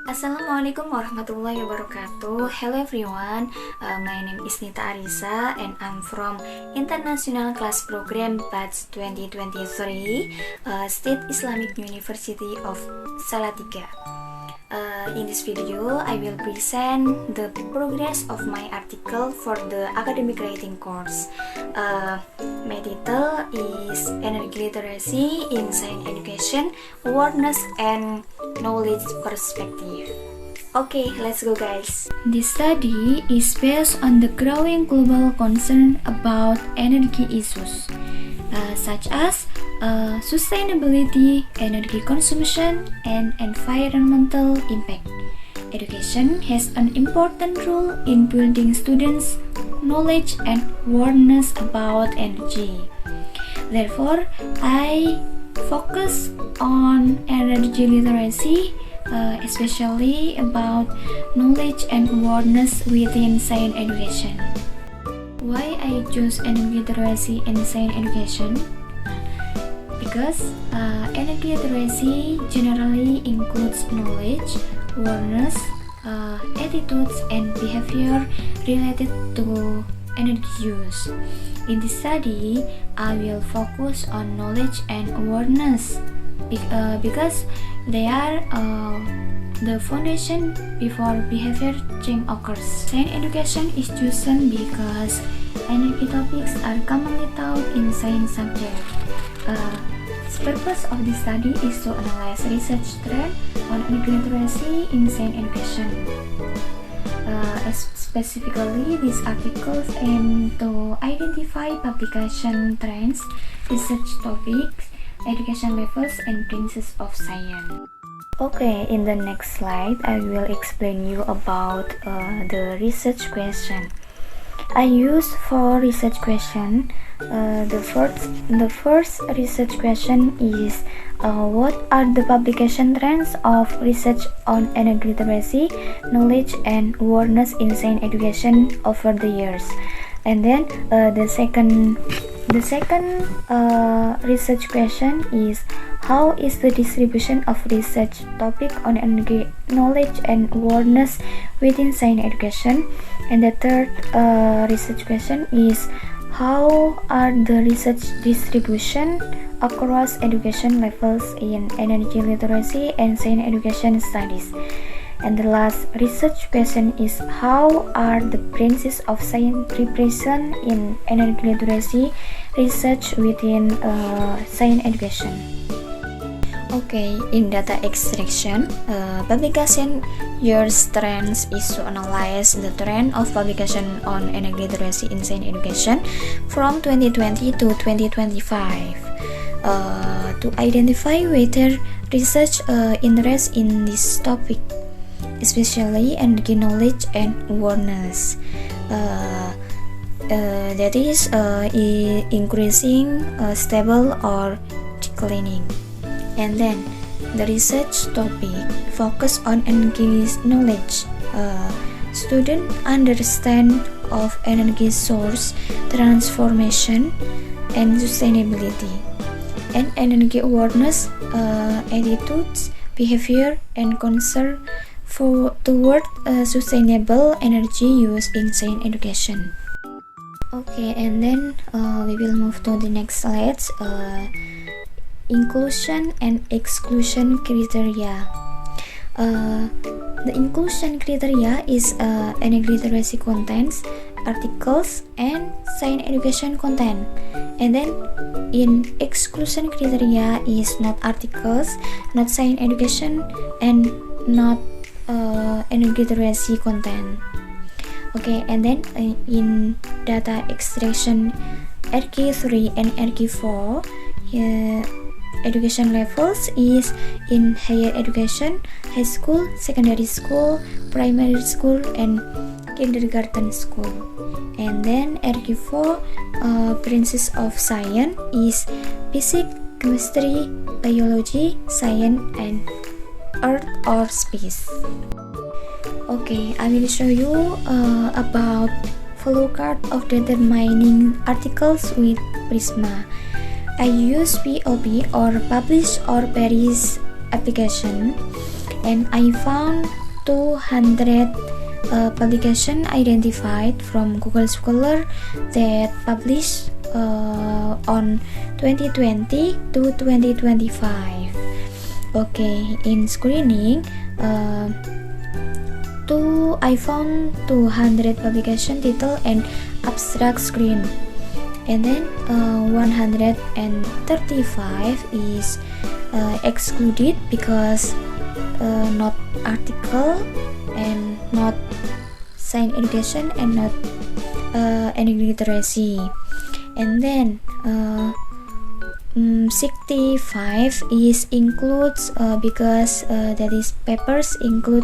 Assalamualaikum warahmatullahi wabarakatuh. Hello everyone, my name is Nita Arisa and I'm from International Class Program Batch 2023, State Islamic University of Salatiga. In this video, I will present the progress of my article for the academic writing course. My title is Energy Literacy in Science Education, Awareness and Knowledge Perspective. Okay, let's go guys. This study is based on the growing global concern about energy issues, such as sustainability, energy consumption, and environmental impact. Education has an important role in building students' knowledge and awareness about energy. Therefore, I focus on energy literacy, especially about knowledge and awareness within science education. Why I choose energy literacy in science education? Because energy literacy generally includes knowledge, awareness, attitudes, and behavior related to energy use. In this study, I will focus on knowledge and awareness because they are the foundation before behavior change occurs. Science education is chosen because energy topics are commonly taught in science subject. The purpose of this study is to analyze research trend on energy literacy in science education. Specifically, these articles aim to identify publication trends, research topics, education levels, and principles of science. Okay, in the next slide, I will explain you about the research question. I use 4 research questions. The first research question is what are the publication trends of research on energy literacy, knowledge, and awareness in science education over the years? And then the second research question is how is the distribution of research topic on energy knowledge and awareness within science education? And the third research question is how are the research distribution across education levels in energy literacy and science education studies? And the last research question is how are the branches of science represented in energy literacy research within science education? Okay, in data extraction, publication years trends is to analyze the trend of publication on energy literacy in science education from 2020 to 2025 to identify whether research interest in this topic, especially energy knowledge and awareness. That is increasing, stable, or declining. And then the research topic focus on energy knowledge. Student understand of energy source, transformation, and sustainability. And energy awareness, attitudes, behavior, and concern toward sustainable energy use in science education. Okay, and then we will move to the next slides. Inclusion and exclusion criteria. The inclusion criteria is energy literacy contents, articles, and science education content. And then in exclusion criteria is not articles, not science education, and not energy literacy content. Okay, and then in data extraction RK3 and RK4, education levels is in higher education, high school, secondary school, primary school, and kindergarten school. And then RQ4 branches of science is physics, chemistry, biology, science, and earth or space. Okay, I will show you about flowchart of determining articles with Prisma. I use POP or publish or perish application, and I found 200 publication identified from Google Scholar that published on 2020 to 2025. Okay, in screening, I found 200 publication title and abstract screen, and then 135 is excluded because not article and not science education and not energy literacy. And then 65 is includes because that is papers include.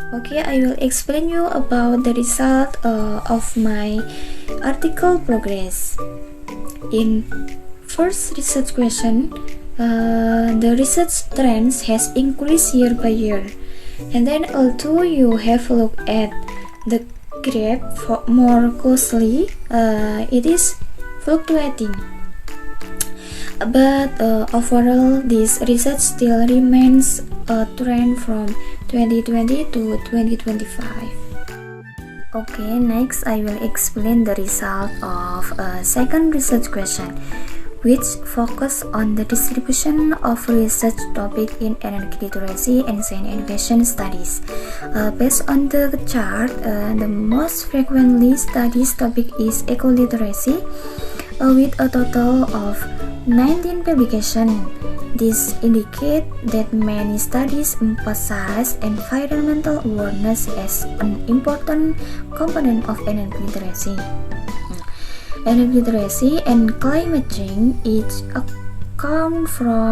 Okay, I will explain you about the result of my article progress. In first research question, the research trends has increased year by year, and then although you have looked at the graph more closely, it is fluctuating. But overall, this research still remains a trend from 2020 to 2025. Okay, next I will explain the result of a second research question, which focus on the distribution of research topic in energy literacy and science education studies. Based on the chart, the most frequently studied topic is eco-literacy, with a total of 19 publications. This indicates that many studies emphasize environmental awareness as an important component of energy literacy. Energy literacy and climate change each account for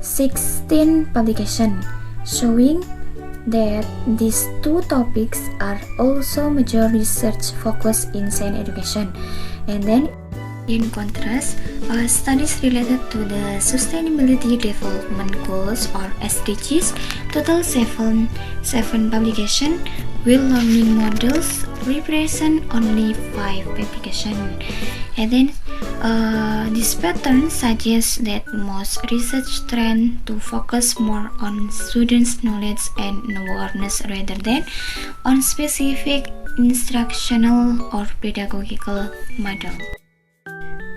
16 publications, showing that these two topics are also major research focus in science education. And then in contrast, studies related to the Sustainability Development Goals or SDGs total 7 publications, while learning models represent only 5 publications. And then this pattern suggests that most research trend to focus more on students' knowledge and awareness rather than on specific instructional or pedagogical model.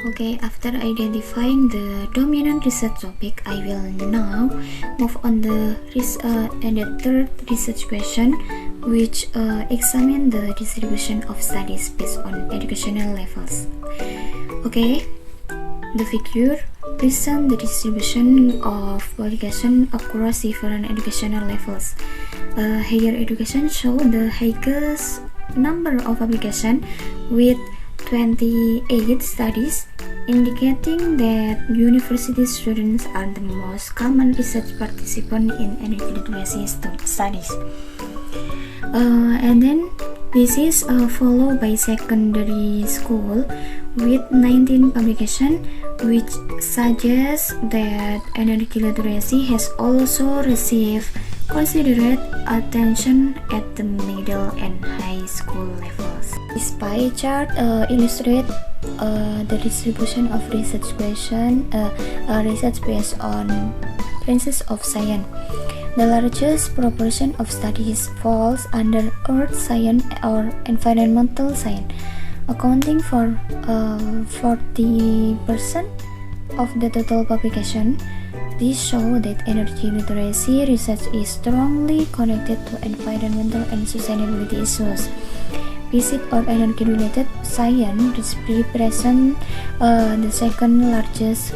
Okay, after identifying the dominant research topic, I will now move on the third research question, which examine the distribution of studies based on educational levels. Okay, the figure presents the distribution of publication across different educational levels. Higher education show the highest number of publications with 28 studies, indicating that university students are the most common research participant in energy literacy studies. And then this is followed by secondary school with 19 publications, which suggests that energy literacy has also received considerate attention at the middle and high school levels. This pie chart illustrates the distribution of research question, research based on branches of science. The largest proportion of studies falls under earth science or environmental science, accounting for 40% of the total publication. This shows that energy literacy research is strongly connected to environmental and sustainability issues. Physics or energy-related science represent the second largest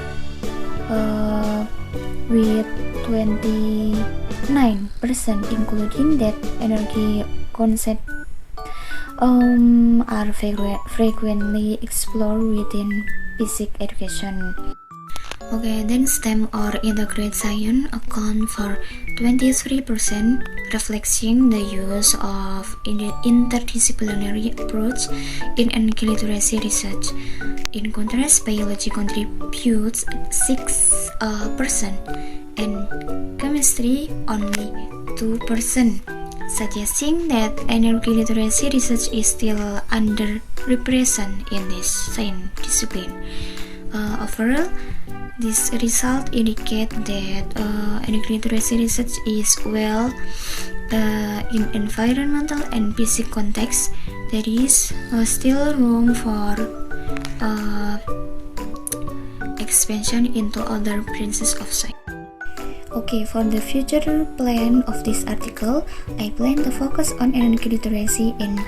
with 29%, including that energy concepts are frequently explored within physics education. Okay, then STEM or integrated science account for 23%, reflecting the use of interdisciplinary approach in energy literacy research. In contrast, biology contributes 6%, and chemistry only 2%, suggesting that energy literacy research is still underrepresented in this science discipline. Overall, This result indicate that early literacy research is well in environmental and basic context. There is still room for expansion into other branches of science. Okay, for the future plan of this article, I plan to focus on energy literacy in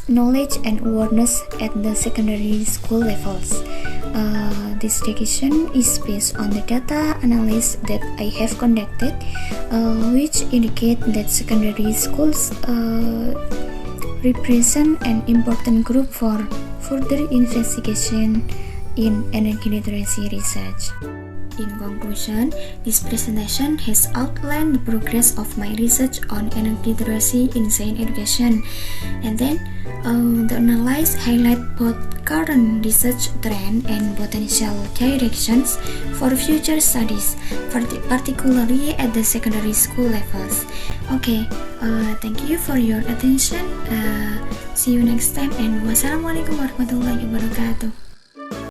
knowledge and awareness at the secondary school levels. This decision is based on the data analysis that I have conducted, which indicate that secondary schools represent an important group for further investigation in energy literacy research. In conclusion, this presentation has outlined the progress of my research on energy literacy in science education, and then the analysis highlight both current research trend and potential directions for future studies, particularly at the secondary school levels. Okay, thank you for your attention. See you next time, and wassalamualaikum warahmatullahi wabarakatuh.